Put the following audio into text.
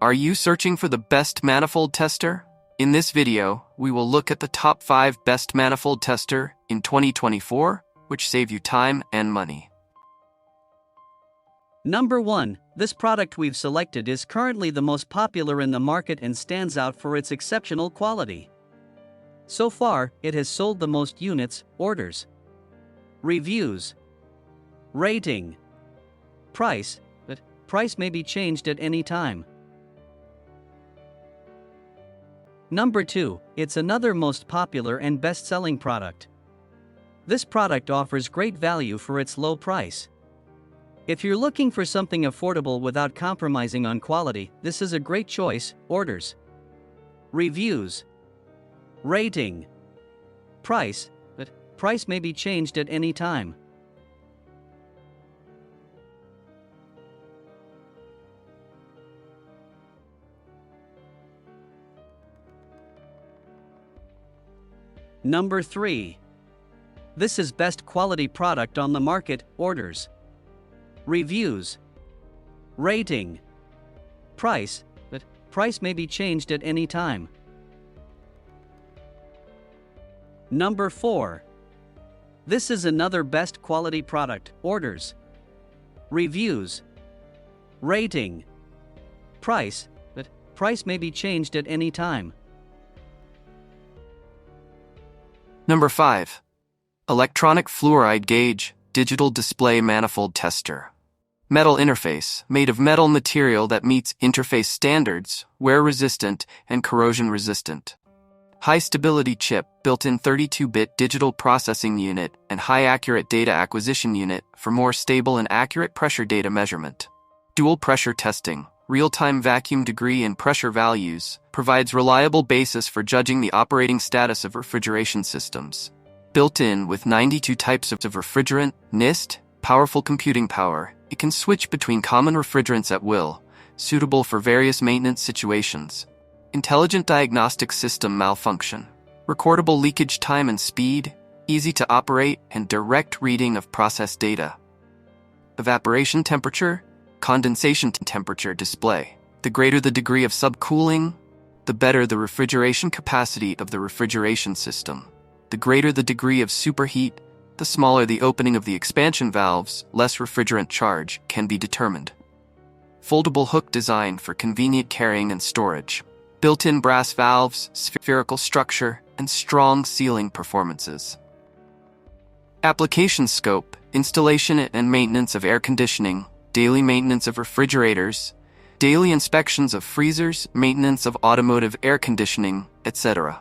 Are you searching for the best manifold tester? In this video, we will look at the top 5 best manifold tester in 2024, which save you time and money. Number 1. This product we've selected is currently the most popular in the market and stands out for its exceptional quality. So far, it has sold the most units, orders, reviews, rating, price, but price may be changed at any time. Number 2, it's another most popular and best-selling product. This product offers great value for its low price. If you're looking for something affordable without compromising on quality, this is a great choice. Orders, reviews, rating, price, but price may be changed at any time. Number 3. This is best quality product on the market. Orders, reviews, rating, price, but price may be changed at any time. Number 4. This is another best quality product. Orders, reviews, rating, price, but price may be changed at any time. Number 5. Electronic Fluoride Gauge Digital Display Manifold Tester. Metal interface, made of metal material that meets interface standards, wear-resistant, and corrosion-resistant. High-stability chip, built-in 32-bit digital processing unit, and high-accurate data acquisition unit for more stable and accurate pressure data measurement. Dual pressure testing, real-time vacuum degree and pressure values, provides reliable basis for judging the operating status of refrigeration systems. Built-in with 92 types of refrigerant, NIST, powerful computing power, it can switch between common refrigerants at will, suitable for various maintenance situations. Intelligent diagnostic system malfunction, recordable leakage time and speed, easy to operate, and direct reading of process data. Evaporation temperature, condensation temperature display. The greater the degree of subcooling, the better the refrigeration capacity of the refrigeration system. The greater the degree of superheat, the smaller the opening of the expansion valves, less refrigerant charge can be determined. Foldable hook design for convenient carrying and storage. Built-in brass valves, spherical structure, and strong sealing performances. Application scope, installation and maintenance of air conditioning, daily maintenance of refrigerators, daily inspections of freezers, maintenance of automotive air conditioning, etc.